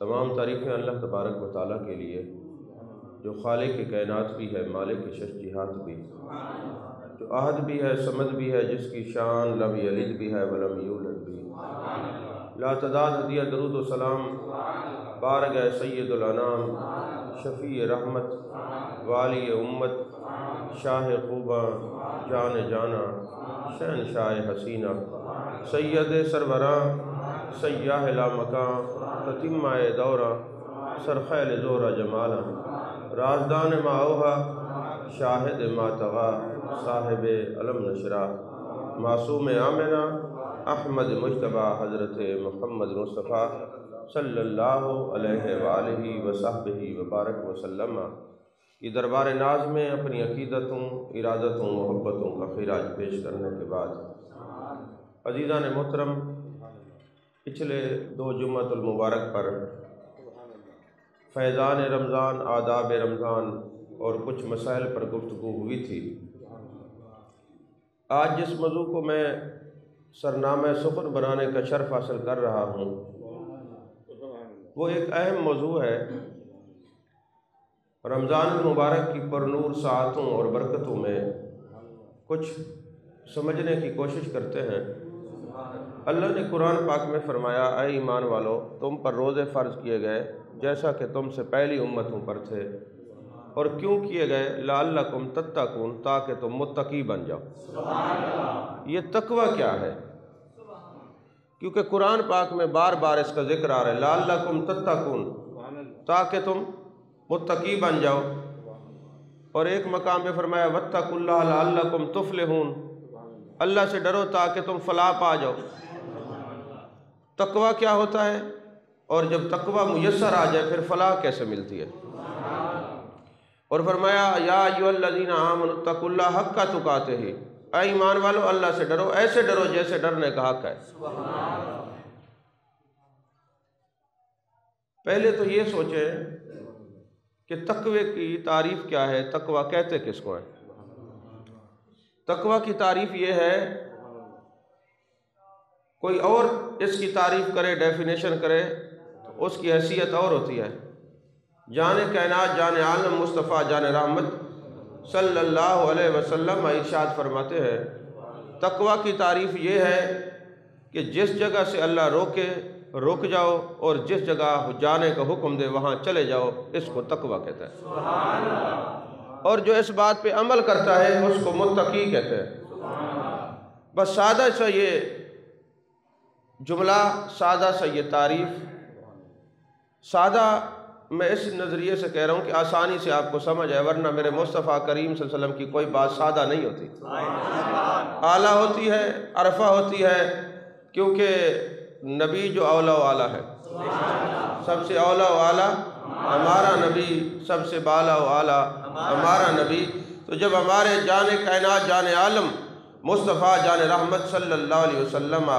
تمام تعریفیں اللہ تبارک و تعالیٰ کے لیے جو خالق کائنات بھی ہے، مالک شش جہات بھی، جو احد بھی ہے، صمد بھی ہے، جس کی شان لم یلد بھی ہے ولم یولد بھی۔ لا تعداد ہدیہ درود و سلام بارگاہ سید الانام، شفیع رحمت، والی امت، شاہ خوباں، جان جانا، شہنشاہ حسینہ، سید سربراں، سیاہ لامکاں، تتمہ دورہ، سرخیل زورہ جمالا، رازدان ما اوہا، شاہد ما طغا، صاحب علم نشرہ، معصوم آمنہ، احمد مجتبہ، حضرت محمد مصطفیٰ صلی اللہ علیہ وآلہ وصحبہ وبارک وسلم کی دربار ناز میں اپنی عقیدتوں، ارادتوں، محبتوں کا خراج پیش کرنے کے بعد، عزیزان محترم، پچھلے 2 جمعۃ المبارک پر فیضان رمضان، آداب رمضان اور کچھ مسائل پر گفتگو ہوئی تھی۔ آج جس موضوع کو میں سرنامہ سخن بنانے کا شرف حاصل کر رہا ہوں وہ ایک اہم موضوع ہے۔ رمضان المبارک کی پرنور ساعتوں اور برکتوں میں کچھ سمجھنے کی کوشش کرتے ہیں۔ اللہ نے قرآن پاک میں فرمایا، اے ایمان والو، تم پر روزے فرض کیے گئے جیسا کہ تم سے پہلی امتوں پر تھے، اور کیوں کیے گئے؟ لعلکم تتقون، تاکہ تم متقی بن جاؤ۔ یہ تقوی کیا ہے؟ کیونکہ قرآن پاک میں بار بار اس کا ذکر آ رہا ہے، لعلکم تتقون، تاکہ تم متقی بن جاؤ۔ اور ایک مقام پہ فرمایا، واتقوا اللہ لعلکم تفلحون، اللہ سے ڈرو تاکہ تم فلاح پا جاؤ۔ تقوی کیا ہوتا ہے؟ اور جب تقوی میسر آ جائے پھر فلاح کیسے ملتی ہے؟ اور فرمایا، یا ایھا الذین آمنوا اتقوا اللہ حق تقاتہ، اے ایمان والو اللہ سے ڈرو، ایسے ڈرو جیسے ڈرنے کا حق ہے۔ پہلے تو یہ سوچیں کہ تقوی کی تعریف کیا ہے، تقوی کہتے کس کو ہے؟ تقوی کی تعریف یہ ہے، کوئی اور اس کی تعریف کرے، ڈیفینیشن کرے تو اس کی حیثیت اور ہوتی ہے۔ جان کائنات، جان عالم مصطفیٰ، جان رحمت صلی اللہ علیہ وسلم ارشاد فرماتے ہیں، تقوی کی تعریف یہ ہے کہ جس جگہ سے اللہ روکے رک جاؤ، اور جس جگہ جانے کا حکم دے وہاں چلے جاؤ، اس کو تقوی کہتا ہے۔ اور جو اس بات پہ عمل کرتا ہے اس کو متقی کہتے ہیں۔ بس سادہ سا یہ جملہ، سادہ سا یہ تعریف، سادہ میں اس نظریے سے کہہ رہا ہوں کہ آسانی سے آپ کو سمجھ آئے، ورنہ میرے مصطفیٰ کریم صلی اللہ علیہ وسلم کی کوئی بات سادہ نہیں ہوتی، اعلیٰ ہوتی ہے، عرفہ ہوتی ہے، کیونکہ نبی جو اولا و اعلیٰ ہے، سب سے اولا و اعلیٰ ہمارا نبی، سب سے بالا و اعلیٰ ہمارا نبی۔ تو جب ہمارے جان کائنات، جان عالم مصطفیٰ، جان رحمت صلی اللہ علیہ وسلم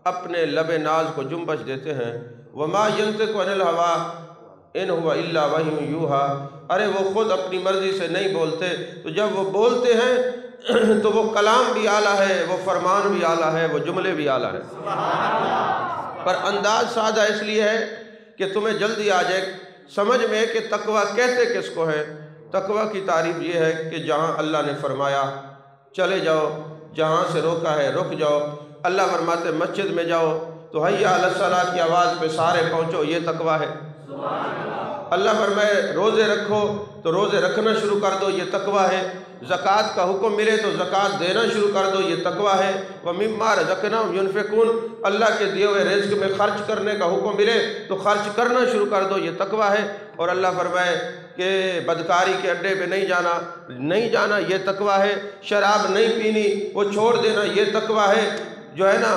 اپنے لب ناز کو جنبش دیتے ہیں، وما ینطق عن الہویٰ ان هو الا وحی یوحیٰ، ارے وہ خود اپنی مرضی سے نہیں بولتے، تو جب وہ بولتے ہیں تو وہ کلام بھی اعلیٰ ہے، وہ فرمان بھی اعلیٰ ہے، وہ جملے بھی اعلیٰ ہیں۔ پر انداز سادہ اس لیے ہے کہ تمہیں جلدی آ جائے سمجھ میں کہ تقوی کہتے کس کو ہے۔ تقوی کی تعریف یہ ہے کہ جہاں اللہ نے فرمایا چلے جاؤ، جہاں سے روکا ہے رک جاؤ۔ اللہ فرماتے مسجد میں جاؤ تو حی علی الصلاۃ کی آواز پہ سارے پہنچو، یہ تقوی ہے۔ اللہ فرمائے روزے رکھو تو روزے رکھنا شروع کر دو، یہ تقوی ہے۔ زکوٰۃ کا حکم ملے تو زکوٰۃ دینا شروع کر دو، یہ تقوی ہے۔ وَمِمَّا رَزَقْنَاهُمْ يُنْفِقُونَ، اللہ کے دیے ہوئے رزق میں خرچ کرنے کا حکم ملے تو خرچ کرنا شروع کر دو، یہ تقوی ہے۔ اور اللہ فرمائے کہ بدکاری کے اڈے پہ نہیں جانا، یہ تقوی ہے۔ شراب نہیں پینی، وہ چھوڑ دینا، یہ تقوی ہے۔ جو ہے نا،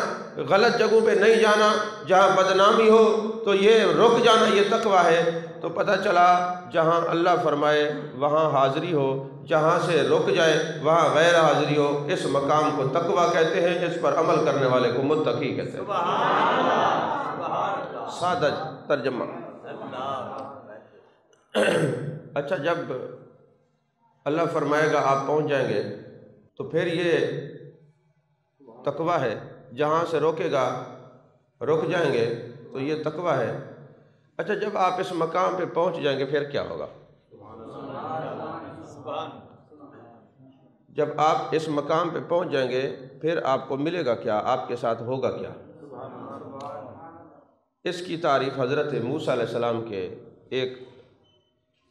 غلط جگہوں پہ نہیں جانا، جہاں بدنامی ہو تو یہ رک جانا، یہ تقوی ہے۔ تو پتہ چلا جہاں اللہ فرمائے وہاں حاضری ہو، جہاں سے رک جائے وہاں غیر حاضری ہو، اس مقام کو تقوی کہتے ہیں، اس پر عمل کرنے والے کو متقی کہتے ہیں۔ سادہ ترجمہ۔ اچھا، جب اللہ فرمائے گا آپ پہنچ جائیں گے تو پھر یہ تقوی ہے، جہاں سے روکے گا رک جائیں گے تو یہ تقوی ہے۔ اچھا جب آپ اس مقام پہ پہنچ جائیں گے پھر کیا ہوگا؟ جب آپ اس مقام پہ پہنچ جائیں گے پھر آپ کو ملے گا کیا، آپ کے ساتھ ہوگا کیا؟ اس کی تعریف حضرت موسیٰ علیہ السلام کے ایک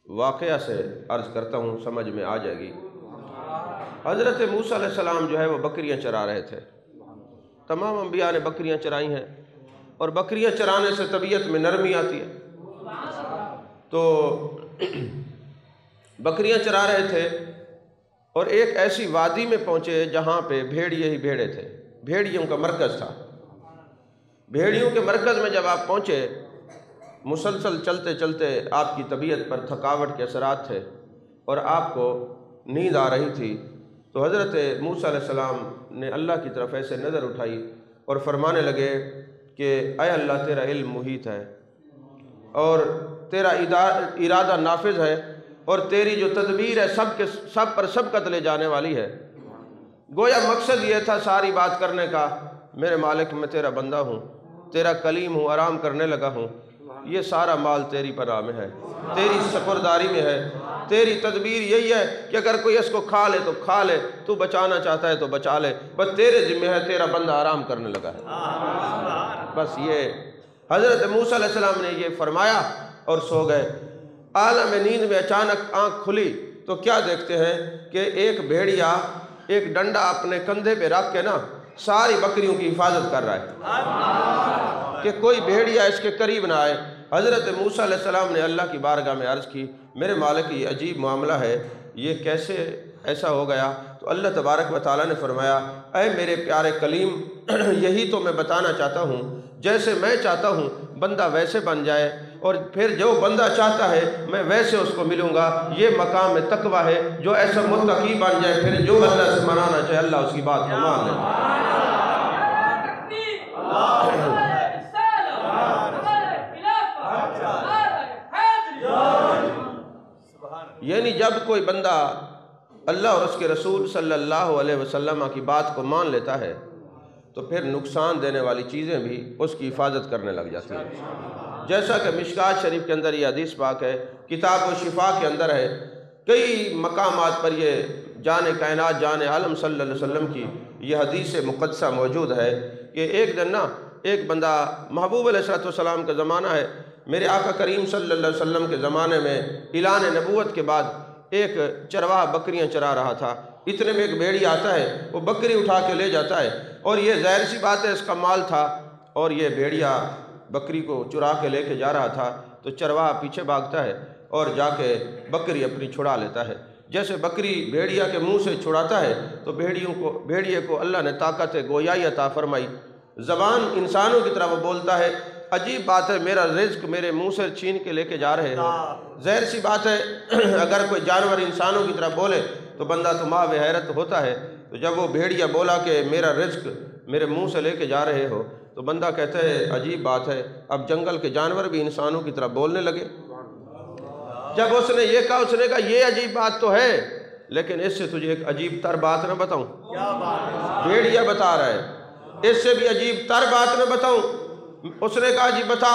واقعہ سے عرض کرتا ہوں، سمجھ میں آ جائے گی۔ حضرت موسیٰ علیہ السلام جو ہے وہ بکریاں چرا رہے تھے۔ تمام انبیاء نے بکریاں چرائی ہیں، اور بکریاں چرانے سے طبیعت میں نرمی آتی ہے۔ تو بکریاں چرا رہے تھے اور ایک ایسی وادی میں پہنچے جہاں پہ بھیڑیے ہی بھیڑے تھے، بھیڑیوں کا مرکز تھا۔ بھیڑیوں کے مرکز میں جب آپ پہنچے، مسلسل چلتے چلتے آپ کی طبیعت پر تھکاوٹ کے اثرات تھے اور آپ کو نیند آ رہی تھی، تو حضرت موسیٰ علیہ السلام نے اللہ کی طرف ایسے نظر اٹھائی اور فرمانے لگے کہ اے اللہ تیرا علم محیط ہے اور تیرا ارادہ نافذ ہے، اور تیری جو تدبیر ہے سب پر سبقت لے جانے والی ہے۔ گویا مقصد یہ تھا ساری بات کرنے کا، میرے مالک میں تیرا بندہ ہوں، تیرا کلیم ہوں، آرام کرنے لگا ہوں، یہ سارا مال تیری پناہ میں ہے، تیری سپرداری میں ہے، تیری تدبیر یہی ہے کہ اگر کوئی اس کو کھا لے تو کھا لے، تو بچانا چاہتا ہے تو بچا لے، بس تیرے ذمہ ہے، تیرا بندہ آرام کرنے لگا ہے۔ بس یہ حضرت موسیٰ علیہ السلام نے یہ فرمایا اور سو گئے۔ عالم نیند میں اچانک آنکھ کھلی تو کیا دیکھتے ہیں کہ ایک بھیڑیا ایک ڈنڈا اپنے کندھے پہ رکھ کے نا ساری بکریوں کی حفاظت کر رہا ہے کہ کوئی بھیڑیا اس کے قریب نہ آئے۔ حضرت موسیٰ علیہ السلام نے اللہ کی بارگاہ میں عرض کی، میرے مالک یہ عجیب معاملہ ہے، یہ کیسے ایسا ہو گیا؟ تو اللہ تبارک و تعالیٰ نے فرمایا، اے میرے پیارے کلیم، یہی تو میں بتانا چاہتا ہوں، جیسے میں چاہتا ہوں بندہ ویسے بن جائے، اور پھر جو بندہ چاہتا ہے میں ویسے اس کو ملوں گا۔ یہ مقام تقویٰ ہے، جو ایسا متقی بن جائے پھر جو اللہ سے منانا چاہے اللہ اس کی بات کو مان لے۔ یعنی جب کوئی بندہ اللہ اور اس کے رسول صلی اللہ علیہ وسلم کی بات کو مان لیتا ہے تو پھر نقصان دینے والی چیزیں بھی اس کی حفاظت کرنے لگ جاتی ہیں، جیسا کہ مشکات شریف کے اندر یہ حدیث پاک ہے، کتاب و شفا کے اندر ہے، کئی مقامات پر یہ جان کائنات جان عالم صلی اللہ علیہ وسلم کی یہ حدیث مقدسہ موجود ہے کہ ایک دن نا ایک بندہ، محبوب علیہ السلام کا زمانہ ہے، میرے آقا کریم صلی اللہ علیہ وسلم کے زمانے میں اعلان نبوت کے بعد ایک چرواہ بکریاں چرا رہا تھا، اتنے میں ایک بھیڑی آتا ہے، وہ بکری اٹھا کے لے جاتا ہے، اور یہ ظاہر سی بات ہے اس کا مال تھا، اور یہ بھیڑیا بکری کو چرا کے لے کے جا رہا تھا، تو چرواہ پیچھے بھاگتا ہے اور جا کے بکری اپنی چھڑا لیتا ہے۔ جیسے بکری بھیڑیا کے منہ سے چھڑاتا ہے تو بھیڑیے کو اللہ نے طاقت گویائی عطا فرمائی، زبان انسانوں کی طرح وہ بولتا ہے۔ عجیب بات ہے، میرا رزق میرے منہ سے چھین کے لے کے جا رہے ہو۔ ظاہر سی بات ہے اگر کوئی جانور انسانوں کی طرح بولے تو بندہ تو ماہ حیرت ہوتا ہے، تو جب وہ بھیڑیا بولا کہ میرا رزق میرے منہ سے لے کے جا رہے ہو تو بندہ کہتا ہے عجیب بات ہے، اب جنگل کے جانور بھی انسانوں کی طرح بولنے لگے۔ جب اس نے یہ کہا، اس نے کہا یہ عجیب بات تو ہے، لیکن اس سے تجھے ایک عجیب تر بات نہ بتاؤں؟ بھیڑیا بتا رہا ہے، اس سے بھی عجیب تر بات نہ بتاؤں؟ اس نے کہا جی بتا۔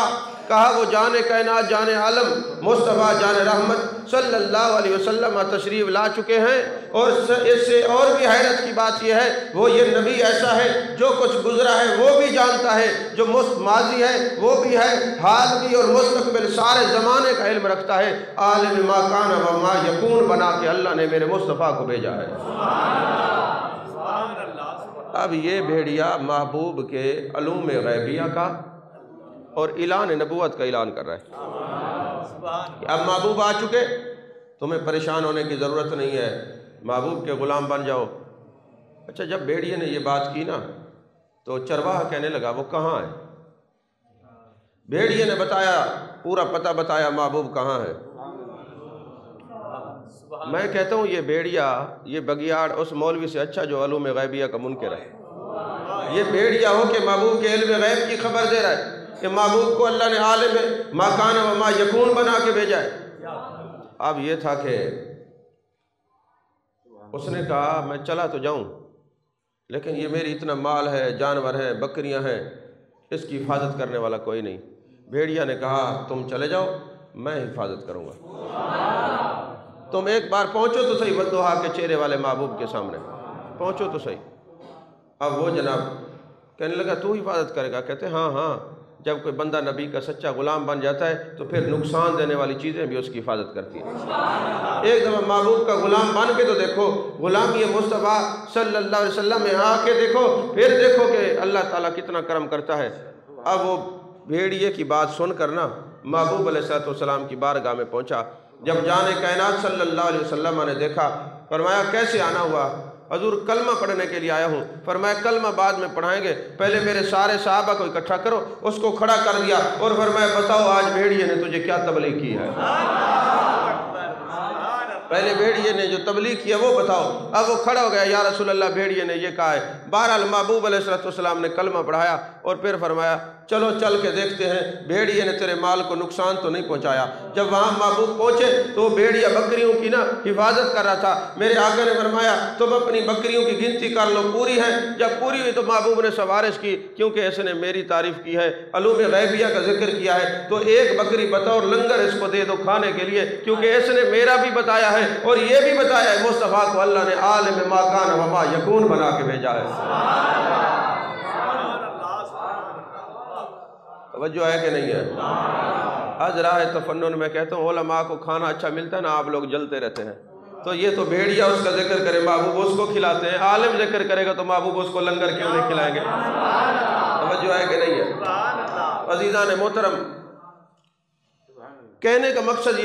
کہا وہ جان کائنات جان عالم مصطفیٰ جان رحمت صلی اللہ علیہ وسلم تشریف لا چکے ہیں، اور اس سے اور بھی حیرت کی بات یہ ہے وہ یہ نبی ایسا ہے جو کچھ گزرا ہے وہ بھی جانتا ہے، جو ماضی ہے وہ بھی ہے، حال بھی اور مستقبل سارے زمانے کا علم رکھتا ہے، عالم ما کان و ما یکون بنا کے اللہ نے میرے مصطفیٰ کو بھیجا ہے۔ اب یہ بھیڑیا محبوب کے علوم غیبیہ کا اور اعلان نبوت کا اعلان کر رہا ہے کہ اب محبوب آ چکے، تمہیں پریشان ہونے کی ضرورت نہیں ہے، محبوب کے غلام بن جاؤ۔ اچھا جب بھیڑیے نے یہ بات کی نا تو چرواہ کہنے لگا وہ کہاں ہے؟ بھیڑیے نے بتایا، پورا پتہ بتایا محبوب کہاں ہے۔ میں کہتا ہوں یہ بھیڑیا، یہ بگیاڑ اس مولوی سے اچھا جو علوم غیبیہ کا منکر ہے۔ یہ بھیڑیا ہو کہ محبوب کے علم غیب کی خبر دے رہا ہے کہ محبوب کو اللہ نے عالم ما کان و ما یکون بنا کے بھیجا ہے۔ اب یہ تھا کہ اس نے کہا میں چلا تو جاؤں، لیکن یہ میری اتنا مال ہے، جانور ہیں، بکریاں ہیں، اس کی حفاظت کرنے والا کوئی نہیں، بھیڑیا نے کہا تم چلے جاؤ، میں حفاظت کروں گا، تم ایک بار پہنچو تو صحیح والدہا کے چہرے والے محبوب کے سامنے پہنچو تو صحیح۔ اب وہ جناب کہنے لگا تو حفاظت کرے گا؟ کہتے ہاں ہاں، جب کوئی بندہ نبی کا سچا غلام بن جاتا ہے تو پھر نقصان دینے والی چیزیں بھی اس کی حفاظت کرتی ہیں۔ ایک دفعہ محبوب کا غلام بن کے تو دیکھو، غلامی مصطفیٰ صلی اللہ علیہ وسلم میں آ کے دیکھو، پھر دیکھو کہ اللہ تعالیٰ کتنا کرم کرتا ہے۔ اب وہ بھیڑیے کی بات سن کر نا محبوب علیہ السلام کی بارگاہ میں پہنچا۔ جب جان کائنات صلی اللہ علیہ وسلم نے دیکھا، فرمایا کیسے آنا ہوا؟ حضور کلمہ پڑھنے کے لیے آیا ہوں۔ فرمایا کلمہ بعد میں پڑھائیں گے، پہلے میرے سارے صحابہ کو اکٹھا کرو۔ اس کو کھڑا کر دیا اور فرمایا بتاؤ آج بھیڑیے نے تجھے کیا تبلیغ کی ہے؟ پہلے بھیڑیے نے جو تبلیغ کیا وہ بتاؤ۔ اب وہ کھڑا ہو گیا، یا رسول اللہ بھیڑیے نے یہ کہا ہے۔ بہرحال محبوب علیہ السلام نے کلمہ پڑھایا اور پھر فرمایا چلو چل کے دیکھتے ہیں بھیڑیے نے تیرے مال کو نقصان تو نہیں پہنچایا۔ جب وہاں محبوب پہنچے تو بھیڑیا بکریوں کی نا حفاظت کر رہا تھا۔ میرے آقا نے فرمایا تم اپنی بکریوں کی گنتی کر لو، پوری ہے؟ جب پوری ہوئی تو محبوب نے سفارش کی، کیونکہ اس نے میری تعریف کی ہے، علوم غیبیہ کا ذکر کیا ہے، تو ایک بکری بطور لنگر اس کو دے دو کھانے کے لیے، کیونکہ اس نے میرا بھی بتایا ہے اور یہ بھی بتایا ہے مصطفیٰ کو اللہ نے عالم ما کان و ما یکون بنا کے بھیجا ہے۔ توجہ ہے کہ نہیں ہے؟ آج راہ تفنن میں کہتا ہوں علماء کو کھانا اچھا ملتا ہے نا، آپ لوگ جلتے رہتے ہیں۔ تو یہ تو بھیڑیا اس کا ذکر کرے محبوب اس کو کھلاتے ہیں، عالم ذکر کرے گا تو محبوب اس کو لنگر کیوں نہیں کھلائیں گے؟ توجہ ہے کہ نہیں ہے؟ عزیزان محترم، کہنے کا مقصد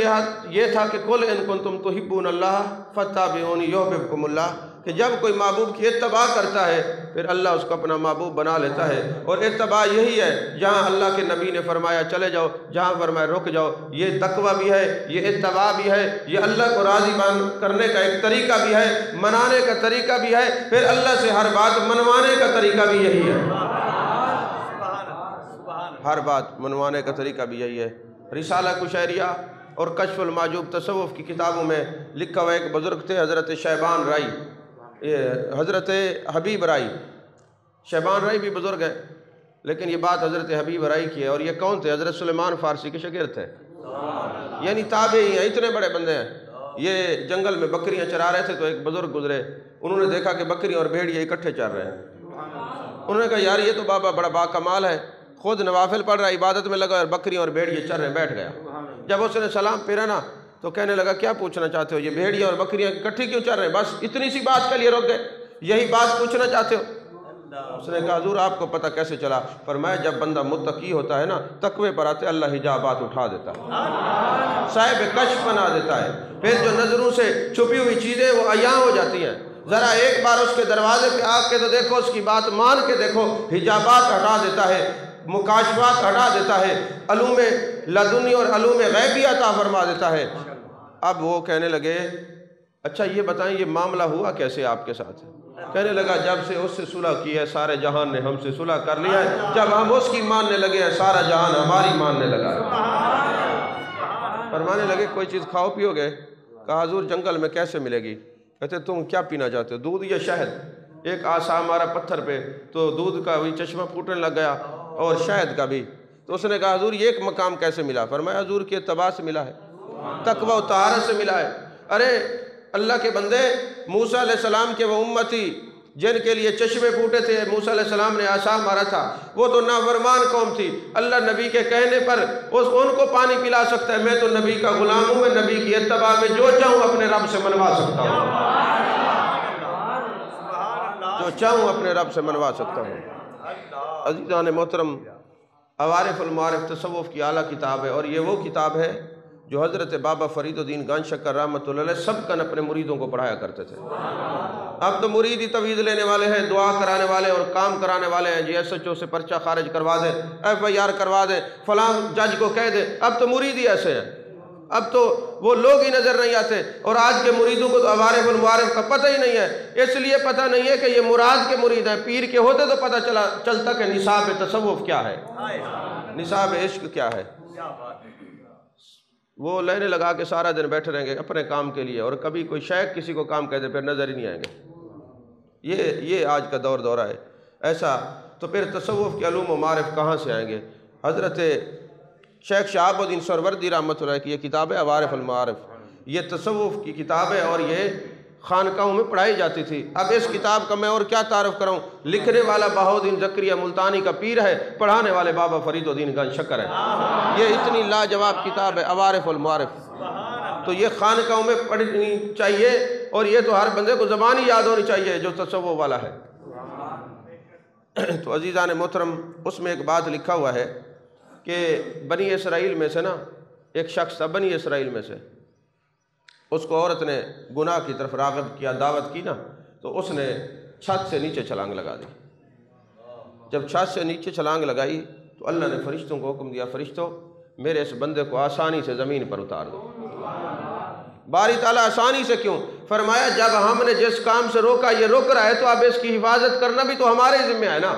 یہ تھا کہ قل ان کنتم تحبون اللہ فاتبعونی یحببکم اللہ، کہ جب کوئی محبوب کی اتباع کرتا ہے پھر اللہ اس کو اپنا محبوب بنا لیتا ہے۔ اور اتباع یہی ہے، جہاں اللہ کے نبی نے فرمایا چلے جاؤ، جہاں فرمایا رک جاؤ، یہ تقویٰ بھی ہے، یہ اتباع بھی ہے، یہ اللہ کو راضی کرنے کا ایک طریقہ بھی ہے، منانے کا طریقہ بھی ہے، پھر اللہ سے ہر بات منوانے کا طریقہ بھی یہی ہے۔ ہر بات منوانے کا طریقہ بھی یہی ہے۔ رسالہ کشیریہ اور کشف المعجوب تصوف کی کتابوں میں لکھا ہوا ایک بزرگ تھے حضرت شیبان رائی، حضرت حبیب رائی۔ شیبان رائی بھی بزرگ ہے، لیکن یہ بات حضرت حبیب رائی کی ہے۔ اور یہ کون تھے؟ حضرت سلیمان فارسی کے شاگرد تھے، یعنی تابعی ہیں، اتنے بڑے بندے ہیں۔ یہ جنگل میں بکریاں چرا رہے تھے تو ایک بزرگ گزرے، انہوں نے دیکھا کہ بکریاں اور بھیڑیے اکٹھے چر رہے ہیں۔ انہوں نے کہا یار یہ تو بابا بڑا باکمال ہے، خود نوافل پڑھ رہا ہے، عبادت میں لگا اور بکریاں اور بھیڑیے چر رہے ہیں۔ بیٹھ گیا۔ جب اس نے سلام پھیرا نا تو کہنے لگا کیا پوچھنا چاہتے ہو؟ یہ بھیڑیاں اور بکریاں اکٹھی کیوں چر رہے ہیں؟ بس اتنی سی بات کے لیے رک گئے، یہی بات پوچھنا چاہتے ہو؟ اس نے کہا حضور آپ کو پتہ کیسے چلا؟ فرمایا جب بندہ متقی ہوتا ہے نا، تقوی پر آتے اللہ حجابات اٹھا دیتا ہے، صاحب کشف بنا دیتا ہے، پھر جو نظروں سے چھپی ہوئی چیزیں وہ عیاں ہو جاتی ہیں۔ ذرا ایک بار اس کے دروازے پہ آ کے تو دیکھو، اس کی بات مان کے دیکھو، حجابات ہٹا دیتا ہے، مکاشفات ہٹا دیتا ہے، علوم لدنی اور علوم غیبی عطا فرما دیتا ہے۔ اب وہ کہنے لگے اچھا یہ بتائیں یہ معاملہ ہوا کیسے آپ کے ساتھ؟ کہنے لگا جب سے اس سے صلح کی ہے سارے جہان نے ہم سے صلح کر لیا ہے، جب ہم اس کی ماننے لگے ہیں سارا جہان ہماری ماننے لگا ہے۔ فرمانے لگے کوئی چیز کھاؤ پیو گے؟ کہا حضور جنگل میں کیسے ملے گی؟ کہتے تم کیا پینا چاہتے ہو، دودھ یا شہد؟ ایک آسا ہمارا پتھر پہ تو دودھ کا بھی چشمہ پھوٹنے لگ گیا اور شہد کا بھی۔ تو اس نے کہا حضور یہ ایک مقام کیسے ملا؟ فرمایا حضور کی اتباع سے ملا ہے، تقوی و طہارت سے ملا ہے۔ ارے اللہ کے بندے، موسیٰ علیہ السلام کے وہ امتی جن کے لیے چشمے پھوٹے تھے، موسیٰ علیہ السلام نے عصا مارا تھا، وہ تو نافرمان قوم تھی، اللہ نبی کے کہنے پر ان کو پانی پلا سکتا ہے۔ میں تو نبی کا غلام ہوں، میں نبی کی اتباع میں جو چاہوں اپنے رب سے منوا سکتا ہوں، جو چاہوں اپنے رب سے منوا سکتا ہوں۔ عزیزان محترم، عوارف المعارف تصوف کی اعلیٰ کتاب ہے، اور یہ وہ کتاب ہے جو حضرت بابا فرید الدین گان شکر رحمۃ اللہ علیہ سب کن اپنے مریدوں کو پڑھایا کرتے تھے۔ اب تو مرید ہی تویز لینے والے ہیں، دعا کرانے والے اور کام کرانے والے ہیں، جی ایس ایچ او سے پرچہ خارج کروا دیں، ایف آئی آر کروا دیں، فلاں جج کو کہہ دیں۔ اب تو مرید ہی ایسے ہیں، اب تو وہ لوگ ہی نظر نہیں آتے۔ اور آج کے مریدوں کو تو عوارف المعارف کا پتہ ہی نہیں ہے، اس لیے پتہ نہیں ہے کہ یہ مراد کے مرید ہیں۔ پیر کے ہوتے تو پتہ چلتا کہ نصاب تصوف کیا ہے، نصاب عشق کیا ہے۔ وہ لینے لگا کے سارا دن بیٹھے رہیں گے اپنے کام کے لیے، اور کبھی کوئی شیخ کسی کو کام کہہ دے پھر نظر ہی نہیں آئیں گے۔ یہ آج کا دورہ ہے ایسا۔ تو پھر تصوف کے علوم و معارف کہاں سے آئیں گے؟ حضرت شیخ شہاب الدین سہروردی رحمۃ اللہ کی یہ کتاب ہے عوارف المعارف، یہ تصوف کی کتاب ہے اور یہ خانقاہوں میں پڑھائی جاتی تھی۔ اب اس کتاب کا میں اور کیا تعارف کروں، لکھنے والا بہاؤالدین زکریہ ملتانی کا پیر ہے، پڑھانے والے بابا فرید الدین گنج شکر ہے۔ یہ اتنی لاجواب کتاب ہے عوارف المعارف، تو یہ خانقاہوں میں پڑھنی چاہیے، اور یہ تو ہر بندے کو زبان ہی یاد ہونی چاہیے جو تصوف والا ہے۔ تو عزیزان محترم، اس میں ایک بات لکھا ہوا ہے کہ بنی اسرائیل میں سے نا ایک شخص تھا، بنی اسرائیل میں سے، اس کو عورت نے گناہ کی طرف راغب کیا، دعوت کی نا، تو اس نے چھت سے نیچے چھلانگ لگا دی۔ جب چھت سے نیچے چھلانگ لگائی تو اللہ نے فرشتوں کو حکم دیا، فرشتوں میرے اس بندے کو آسانی سے زمین پر اتار دو۔ باری تعالیٰ آسانی سے کیوں؟ فرمایا جب ہم نے جس کام سے روکا یہ رک رہا ہے تو اب اس کی حفاظت کرنا بھی تو ہمارے ذمہ ہے نا،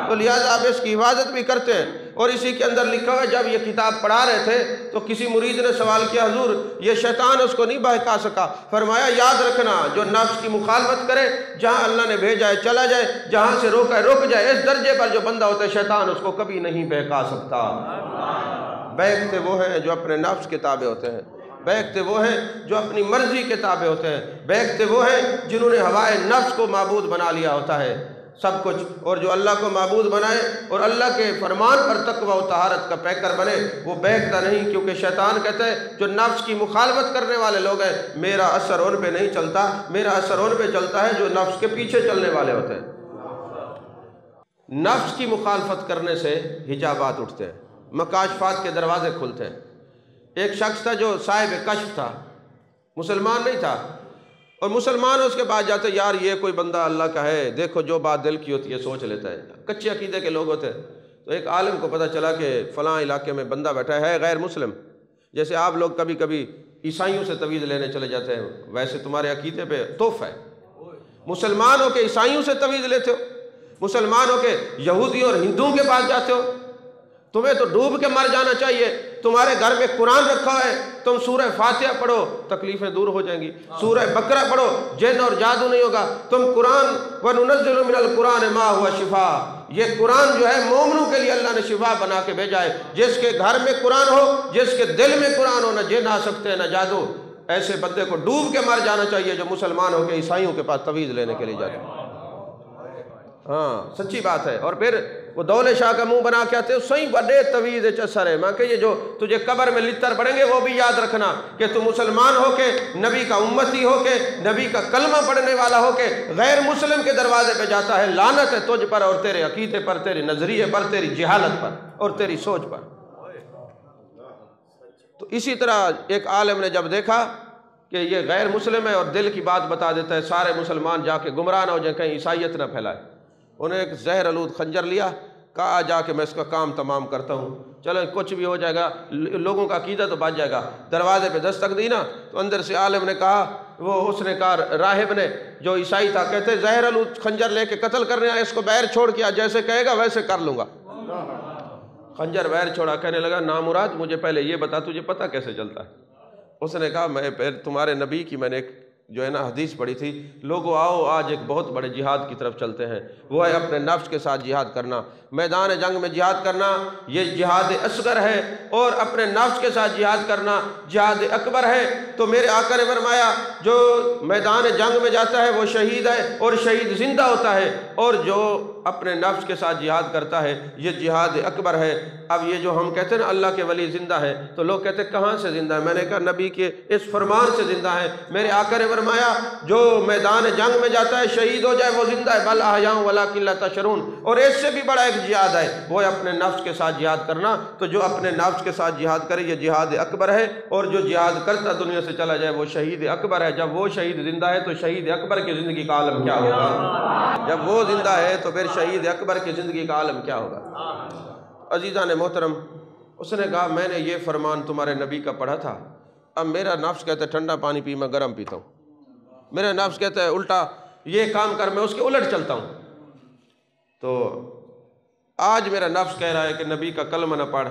تو لہٰذا اب اس کی حفاظت بھی کرتے ہیں۔ اور اسی کے اندر لکھا ہوا ہے جب یہ کتاب پڑھا رہے تھے تو کسی مرید نے سوال کیا، حضور یہ شیطان اس کو نہیں بہکا سکا؟ فرمایا یاد رکھنا جو نفس کی مخالفت کرے جہاں اللہ نے بھیجا ہے چلا جائے، جہاں سے روکا ہے رک جائے، اس درجے پر جو بندہ ہوتا ہے شیطان اس کو کبھی نہیں بہکا سکتا۔ بہکتے وہ ہیں جو اپنے نفس کے تابع ہوتے ہیں، بہکتے وہ ہیں جو اپنی مرضی کے تابع ہوتے ہیں، بہکتے وہ ہیں جنہوں نے ہوائے نفس کو معبود بنا لیا ہوتا ہے سب کچھ، اور جو اللہ کو معبود بنائے اور اللہ کے فرمان پر تقوی و طہارت کا پیکر بنے وہ بہکتا نہیں، کیونکہ شیطان کہتا ہے جو نفس کی مخالفت کرنے والے لوگ ہیں میرا اثر ان پہ نہیں چلتا، میرا اثر ان پہ چلتا ہے جو نفس کے پیچھے چلنے والے ہوتے ہیں۔ نفس کی مخالفت کرنے سے حجابات اٹھتے ہیں، مکاشفات کے دروازے کھلتے ہیں۔ ایک شخص تھا جو صاحب کشف تھا، مسلمان نہیں تھا، اور مسلمان اس کے پاس جاتے یار یہ کوئی بندہ اللہ کا ہے، دیکھو جو بات دل کی ہوتی ہے سوچ لیتا ہے، کچے عقیدے کے لوگ ہوتے ہیں۔ تو ایک عالم کو پتہ چلا کہ فلاں علاقے میں بندہ بیٹھا ہے غیر مسلم، جیسے آپ لوگ کبھی کبھی عیسائیوں سے تویز لینے چلے جاتے ہیں، ویسے تمہارے عقیدے پہ توف ہے، مسلمان ہو کے عیسائیوں سے تویز لیتے ہو، مسلمان ہو کے یہودیوں اور ہندوؤں کے پاس جاتے ہو، تمہیں تو ڈوب کے مر جانا چاہیے۔ تمہارے گھر میں قرآن رکھا ہے، تم سورہ فاتحہ پڑھو تکلیفیں دور ہو جائیں گی، سورہ بقرہ پڑھو جن اور جادو نہیں ہوگا، تم قرآن وَنُنَزِّلُ مِنَ الْقُرْآنِ مَا هُوَ شِفَاء، یہ قرآن جو ہے مومنوں کے لیے اللہ نے شفا بنا کے بھیجا ہے۔ جس کے گھر میں قرآن ہو، جس کے دل میں قرآن ہو، نہ جن آ سکتے ہیں نہ جادو، ایسے بندے کو ڈوب کے مر جانا چاہیے جو مسلمان ہو کے عیسائیوں کے پاس تویز لینے کے لیے جاتے ہیں۔ ہاں سچی بات ہے۔ اور پھر وہ دولے شاہ کا منہ بنا کے آتے ہیں صحیح بڑے تویز چسر ہے، میں کہ یہ جو تجھے قبر میں لتر پڑیں گے وہ بھی یاد رکھنا کہ تو مسلمان ہو کے نبی کا امتی ہو کے نبی کا کلمہ پڑھنے والا ہو کے غیر مسلم کے دروازے پہ جاتا ہے، لعنت ہے تجھ پر اور تیرے عقیدے پر، تیرے نظریے پر، تیری جہالت پر اور تیری سوچ پر۔ تو اسی طرح ایک عالم نے جب دیکھا کہ یہ غیر مسلم ہے اور دل کی بات بتا دیتا ہے، سارے مسلمان جا کے گمراہ نہ ہو جائیں، کہیں عیسائیت نہ پھیلائے، انہیں ایک زہر آلود خنجر لیا، کہا جا کے میں اس کا کام تمام کرتا ہوں، چلو کچھ بھی ہو جائے گا، لوگوں کا عقیدہ تو بچ جائے گا۔ دروازے پہ دستک دی نا تو اندر سے عالم نے کہا، اس نے کہا راہب نے جو عیسائی تھا، کہتے زہر آلود خنجر لے کے قتل کرنے آیا، اس کو بیر چھوڑ کیا، جیسے کہے گا ویسے کر لوں گا۔ خنجر بیر چھوڑا، کہنے لگا نامراد مجھے پہلے یہ بتا تجھے پتہ کیسے چلتا ہے؟ اس نے کہا میں پھر تمہارے نبی کی میں نے ایک جو ہے نا حدیث پڑھی تھی، لوگو آؤ آج ایک بہت بڑے جہاد کی طرف چلتے ہیں، وہ ہے اپنے نفس کے ساتھ جہاد کرنا، میدان جنگ میں جہاد کرنا یہ جہاد اصغر ہے، اور اپنے نفس کے ساتھ جہاد کرنا جہاد اکبر ہے۔ تو میرے آقا نے فرمایا جو میدان جنگ میں جاتا ہے وہ شہید ہے اور شہید زندہ ہوتا ہے، اور جو اپنے نفس کے ساتھ جہاد کرتا ہے یہ جہاد اکبر ہے۔ اب یہ جو ہم کہتے ہیں نا اللہ کے ولی زندہ ہے، تو لوگ کہتے ہیں کہاں سے زندہ ہے؟ میں نے کہا نبی کے اس فرمان سے زندہ ہے۔ میرے آقا نے فرمایا جو میدان جنگ میں جاتا ہے شہید ہو جائے وہ زندہ ہے، بل احیاء ولکن لا تشعرون۔ اور اس سے بھی بڑا ایک جہاد ہے، وہ ہے اپنے نفس کے ساتھ جہاد کرنا۔ تو جو اپنے نفس کے ساتھ جہاد کرے یہ جہاد اکبر ہے، اور جو جہاد کرتا دنیا سے چلا جائے وہ شہید اکبر ہے۔ جب وہ شہید زندہ ہے تو شہید اکبر کی زندگی کا عالم کیا ہوگا؟ جب وہ زندہ ہے تو پھر شہید اکبر کی زندگی کا عالم کیا ہوگا؟ عزیزان محترم، اس نے کہا میں نے یہ فرمان تمہارے نبی کا پڑھا تھا، اب میرا نفس کہتا ہے ٹھنڈا پانی پی میں گرم پیتا ہوں، میرا نفس کہتا ہے الٹا یہ کام کر میں اس کے الٹ چلتا ہوں۔ تو آج میرا نفس کہہ رہا ہے کہ نبی کا کلمہ نہ پڑھ،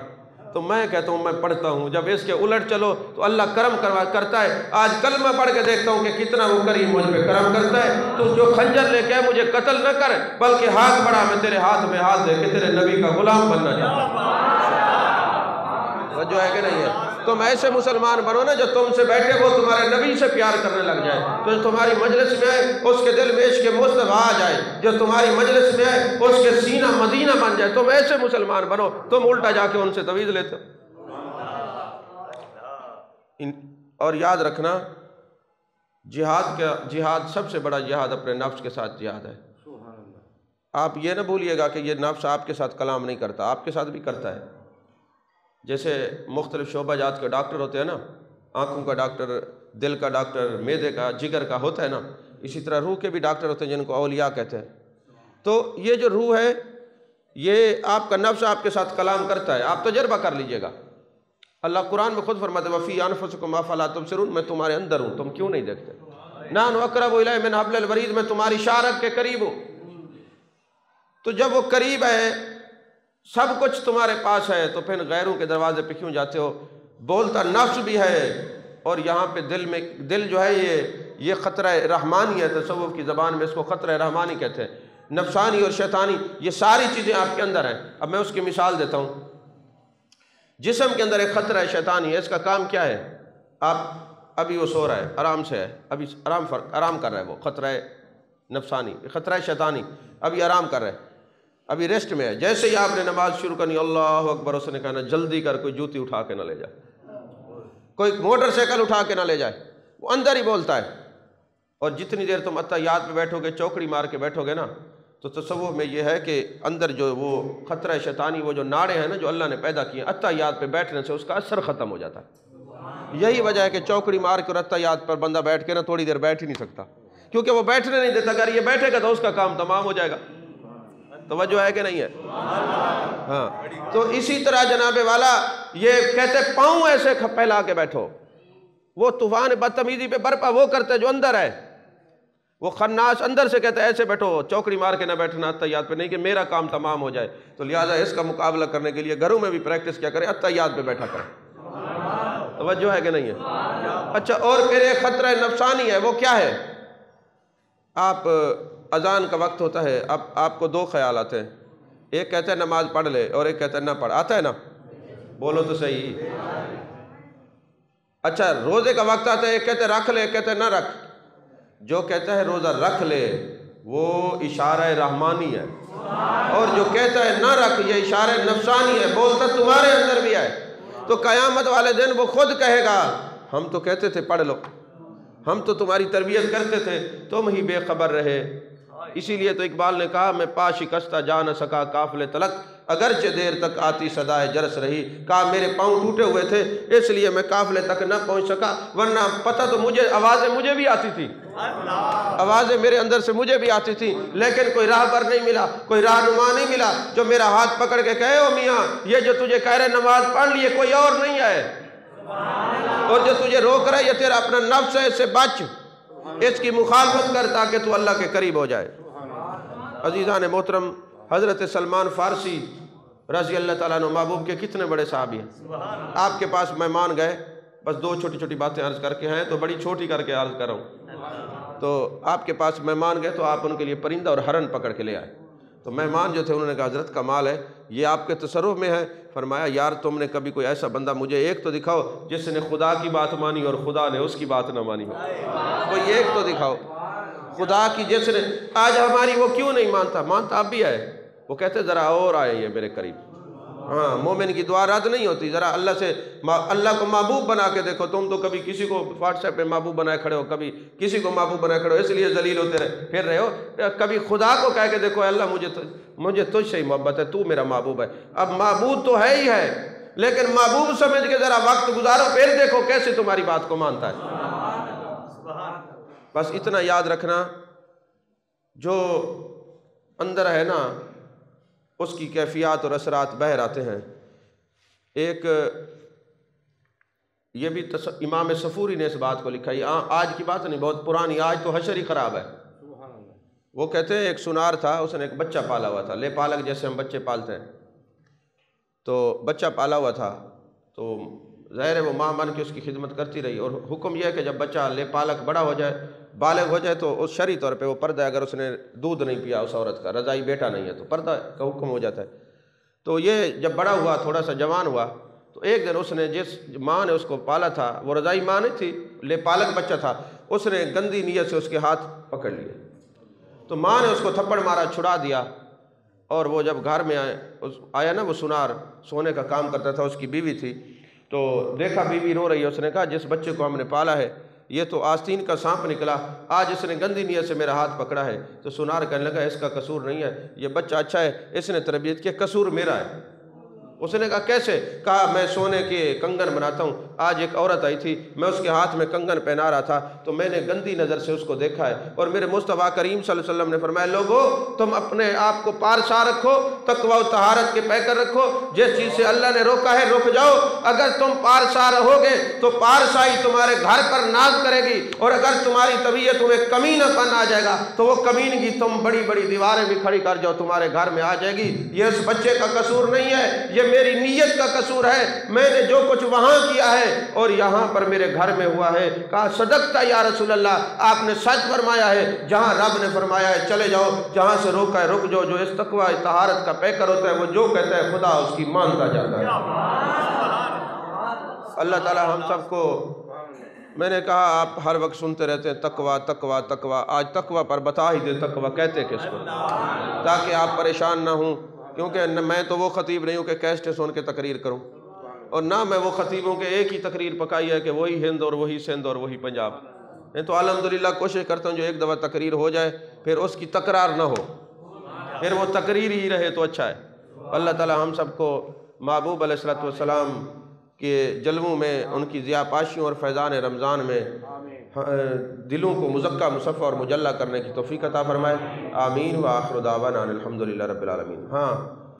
تو میں کہتا ہوں میں پڑھتا ہوں۔ جب اس کے الٹ چلو تو اللہ کرم کرتا ہے۔ آج کلمہ پڑھ کے دیکھتا ہوں کہ کتنا وہ کریم مجھ پہ کرم کرتا ہے۔ تو جو خنجر لے کے مجھے قتل نہ کر، بلکہ ہاتھ بڑھا، میں تیرے ہاتھ میں ہاتھ دے کے تیرے نبی کا غلام بننا چاہتا ہوں۔ جو ہے کہ نہیں ہے؟ تم ایسے مسلمان بنو نا جو تم سے بیٹھے وہ تمہارے نبی سے پیار کرنے لگ جائے، تو جو تمہاری مجلس میں آئے اس کے دل میں عشق مصطفیٰ آ جائے، جو تمہاری مجلس میں آئے اس کے سینہ مدینہ بن جائے۔ تم ایسے مسلمان بنو، تم الٹا جا کے ان سے تویز لیتے ہو۔ اور یاد رکھنا، جہاد سب سے بڑا جہاد اپنے نفس کے ساتھ جہاد ہے۔ آپ یہ نہ بھولیے گا کہ یہ نفس آپ کے ساتھ کلام نہیں کرتا، آپ کے ساتھ بھی کرتا ہے۔ جیسے مختلف شعبہ جات کے ڈاکٹر ہوتے ہیں نا، آنکھوں کا ڈاکٹر، دل کا ڈاکٹر، معدے کا، جگر کا ہوتا ہے نا، اسی طرح روح کے بھی ڈاکٹر ہوتے ہیں جن کو اولیاء کہتے ہیں۔ تو یہ جو روح ہے، یہ آپ کا نفس آپ کے ساتھ کلام کرتا ہے، آپ تجربہ کر لیجئے گا۔ اللہ قرآن میں خود فرماتا ہے وَفِي أَنفُسِكُمْ أَفَلَا تُبْصِرُونَ، میں تمہارے اندر ہوں، تم کیوں نہیں دیکھتے؟ نَحْنُ أَقْرَبُ إِلَيْكُم مِّنْ حَبْلِ الْوَرِيدِ، میں تمہاری شارک کے قریب ہوں۔ تو جب وہ قریب ہے، سب کچھ تمہارے پاس ہے، تو پھر غیروں کے دروازے پہ کیوں جاتے ہو؟ بولتا نفس بھی ہے، اور یہاں پہ دل جو ہے یہ خطرہ رحمانی ہے، تصوف کی زبان میں اس کو خطرہ رحمانی کہتے ہیں۔ نفسانی اور شیطانی، یہ ساری چیزیں آپ کے اندر ہیں۔ اب میں اس کی مثال دیتا ہوں۔ جسم کے اندر ایک خطرہ شیطانی ہے، اس کا کام کیا ہے؟ ابھی وہ سو رہا ہے، آرام سے ہے، ابھی آرام کر رہا ہے، وہ خطرہ نفسانی، خطرہ شیطانی ابھی آرام کر رہا ہے، ابھی ریسٹ میں ہے۔ جیسے ہی آپ نے نماز شروع کرنی، اللہ اکبر، اس نے کہنا جلدی کر، کوئی جوتی اٹھا کے نہ لے جائے، کوئی موٹر سائیکل اٹھا کے نہ لے جائے، وہ اندر ہی بولتا ہے۔ اور جتنی دیر تم اتحیات پہ بیٹھو گے، چوکڑی مار کے بیٹھو گے نا، تو تصوف میں یہ ہے کہ اندر جو وہ خطرہ شیطانی، وہ جو ناڑے ہیں نا جو اللہ نے پیدا کیے، اتحیات پہ بیٹھنے سے اس کا اثر ختم ہو جاتا ہے۔ یہی وجہ ہے کہ چوکڑی مار کے اور اتحیات پر بندہ بیٹھ کے نا تھوڑی دیر بیٹھ ہی نہیں سکتا، کیونکہ وہ بیٹھنے نہیں دیتا۔ اگر یہ بیٹھے گا تو اس کا کام تمام ہو جائے گا۔ توجہ ہے کہ نہیں ہے؟ ہاں، تو اسی طرح جناب والا یہ کہتے پاؤں ایسے پھیلا کے بیٹھو، وہ طوفان بدتمیزی پہ برپا وہ کرتے جو اندر ہے، وہ خناس اندر سے کہتا ہے ایسے بیٹھو، چوکڑی مار کے نہ بیٹھنا اتحیات پہ، نہیں کہ میرا کام تمام ہو جائے۔ تو لہٰذا اس کا مقابلہ کرنے کے لیے گھروں میں بھی پریکٹس کیا کریں، اتحیات پہ بیٹھا کریں۔ توجہ ہے کہ نہیں ہے؟ اچھا، اور پھر ایک خطرہ نفسانی ہے، وہ کیا ہے؟ آپ اذان کا وقت ہوتا ہے، اب آپ کو دو خیال آتے ہیں، ایک کہتا ہے نماز پڑھ لے اور ایک کہتا ہے نہ پڑھ، آتا ہے نا؟ بولو تو صحیح۔ اچھا، روزے کا وقت آتا ہے، ایک کہتا ہے رکھ لے، ایک کہتا ہے نہ رکھ۔ جو کہتا ہے روزہ رکھ لے وہ اشارہ رحمانی ہے، اور جو کہتا ہے نہ رکھ یہ اشارہ نفسانی ہے، بولتا تمہارے اندر بھی ہے۔ تو قیامت والے دن وہ خود کہے گا ہم تو کہتے تھے پڑھ لو، ہم تو تمہاری تربیت کرتے تھے، تم ہی بے خبر رہے۔ اسی لیے تو اقبال نے کہا میں پا شکستہ جا نہ سکا قافلے تلک، اگرچہ دیر تک آتی صدائے جرس رہی۔ کہا میرے پاؤں ٹوٹے ہوئے تھے اس لیے میں قافلے تک نہ پہنچ سکا، ورنہ پتہ تو مجھے آوازیں مجھے بھی آتی تھی، آوازیں میرے اندر سے مجھے بھی آتی تھی، لیکن کوئی راہبر نہیں ملا، کوئی رہنما نہیں ملا جو میرا ہاتھ پکڑ کے کہے او میاں یہ جو تجھے کہہ رہے نماز پڑھ لیے کوئی اور نہیں ہے، اور جو تجھے روک رہا ہے یہ تیرا اپنا نفس ہے، اس سے بچ، اس کی مخالفت کر تاکہ تو اللہ کے قریب ہو جائے۔ عزیزان محترم، حضرت سلمان فارسی رضی اللہ تعالیٰ عنہ محبوب کے کتنے بڑے صحابی ہیں۔ آپ کے پاس مہمان گئے، بس دو چھوٹی چھوٹی باتیں عرض کر کے ہیں تو بڑی چھوٹی کر کے عرض کر رہا ہوں۔ تو آپ کے پاس مہمان گئے تو آپ ان کے لیے پرندہ اور ہرن پکڑ کے لے آئے۔ تو مہمان جو تھے انہوں نے کہا حضرت کمال ہے، یہ آپ کے تصرف میں ہے۔ فرمایا یار تم نے کبھی کوئی ایسا بندہ مجھے ایک تو دکھاؤ جس نے خدا کی بات مانی اور خدا نے اس کی بات نہ مانی ہو، کوئی ایک تو دکھاؤ خدا کی، جس نے آج ہماری وہ کیوں نہیں مانتا اب بھی ہے، وہ کہتے ذرا اور آئے یہ میرے قریب۔ ہاں، مومن کی دعا رد نہیں ہوتی، ذرا اللہ کو محبوب بنا کے دیکھو۔ تم تو کبھی کسی کو واٹس ایپ پہ محبوب بنائے کھڑے ہو، کبھی کسی کو محبوب بنائے کھڑے ہو، اس لیے ذلیل ہوتے پھر رہے ہو۔ کبھی خدا کو کہہ کے دیکھو اللہ مجھے تجھ سے ہی محبت ہے، تو میرا محبوب ہے۔ اب معبود تو ہے ہی ہے، لیکن محبوب سمجھ کے ذرا وقت گزارو، پھر دیکھو کیسے تمہاری بات کو مانتا ہے۔ بس اتنا یاد رکھنا، جو اندر ہے نا اس کی کیفیات اور اثرات باہر آتے ہیں۔ ایک یہ بھی امام صفوری نے اس بات کو لکھا، یہ آج کی بات نہیں، بہت پرانی، آج تو حشر ہی خراب ہے۔ وہ کہتے ہیں ایک سنار تھا، اس نے ایک بچہ پالا ہوا تھا، لے پالک جیسے ہم بچے پالتے ہیں، تو بچہ پالا ہوا تھا، تو ظاہر ہے وہ ماں بن کے اس کی خدمت کرتی رہی، اور حکم یہ ہے کہ جب بچہ لے پالک بڑا ہو جائے، بالغ ہو جائے، تو اس شرعی طور پہ وہ پردہ، اگر اس نے دودھ نہیں پیا اس عورت کا، رضائی بیٹا نہیں ہے تو پردہ کا حکم ہو جاتا ہے۔ تو یہ جب بڑا ہوا، تھوڑا سا جوان ہوا، تو تو ایک دن اس نے جس ماں نے اس کو پالا تھا، وہ رضائی ماں نہیں تھی، لے پالک بچہ تھا، اس نے گندی نیت سے اس کے ہاتھ پکڑ لیے، تو ماں نے اس کو تھپڑ مارا، چھڑا دیا، اور وہ جب گھر میں آیا نا، وہ سونار سونے کا کام کرتا تھا، اس کی بیوی تھی، تو دیکھا بیوی رو رہی ہے، اس نے کہا جس بچے کو ہم نے پالا ہے یہ تو آستین کا سانپ نکلا، آج اس نے گندی نیت سے میرا ہاتھ پکڑا ہے۔ تو سونار کہنے لگا اس کا قصور نہیں ہے، یہ بچہ اچھا ہے، اس نے تربیت کی، قصور میرا ہے۔ اس نے کہا کیسے؟ کہا میں سونے کے کنگن بناتا ہوں، آج ایک عورت آئی تھی، میں اس کے ہاتھ میں کنگن پہنا رہا تھا تو میں نے گندی نظر سے اس کو دیکھا ہے، اور میرے مصطفیٰ کریم صلی اللہ علیہ وسلم نے فرمایا لوگو تم اپنے آپ کو پارسا رکھو، تقوی و طہارت کے پیکر رکھو، جس چیز سے اللہ نے روکا ہے رک جاؤ، اگر تم پارسا رہو گے تو پارسائی تمہارے گھر پر ناز کرے گی، اور اگر تمہاری طبیعت میں کمینہ پن آ جائے گا تو وہ کمینگی تم بڑی بڑی دیواریں بھی کھڑی کر جاؤ تمہارے گھر میں آ جائے گی۔ یہ اس بچے کا قصور نہیں ہے، یہ میری نیت کا قصور ہے، میں نے جو کچھ وہاں کیا ہے اور یہاں پر میرے گھر میں ہوا ہے۔ کہا صدقتا یا رسول اللہ، آپ نے سچ فرمایا ہے، جہاں رب نے فرمایا ہے چلے جاؤ، جہاں سے روکا ہے رک جاؤ، جو اس تقوی طہارت کا پیکر ہوتا ہے وہ جو کہتا ہے خدا اس کی مانتا جاتا ہے۔ اللہ تعالی ہم سب کو، میں نے کہا آپ ہر وقت سنتے رہتے ہیں تقوی تقوی تقوی، آج تقوی پر بتا ہی دے تقوی کہتے کس کو، تاکہ آپ پریشان نہ ہوں، کیونکہ میں تو وہ خطیب نہیں ہوں کہ کیسٹیں سن کے تقریر کروں، اور نہ میں وہ خطیبوں کے ایک ہی تقریر پکائی ہے کہ وہی ہند اور وہی سندھ اور وہی پنجاب، میں تو الحمدللہ کوشش کرتا ہوں جو ایک دفعہ تقریر ہو جائے پھر اس کی تکرار نہ ہو، پھر وہ تقریر ہی رہے تو اچھا ہے۔ اللہ تعالی ہم سب کو محبوب علیہ السلام کے جلووں میں، ان کی ضیاء پاشیوں اور فیضان رمضان میں دلوں کو مزکہ مصفہ اور مجلہ کرنے کی توفیق عطا فرمائے، آمین۔ وآخر دعوانا الحمدللہ رب العالمین۔ ہاں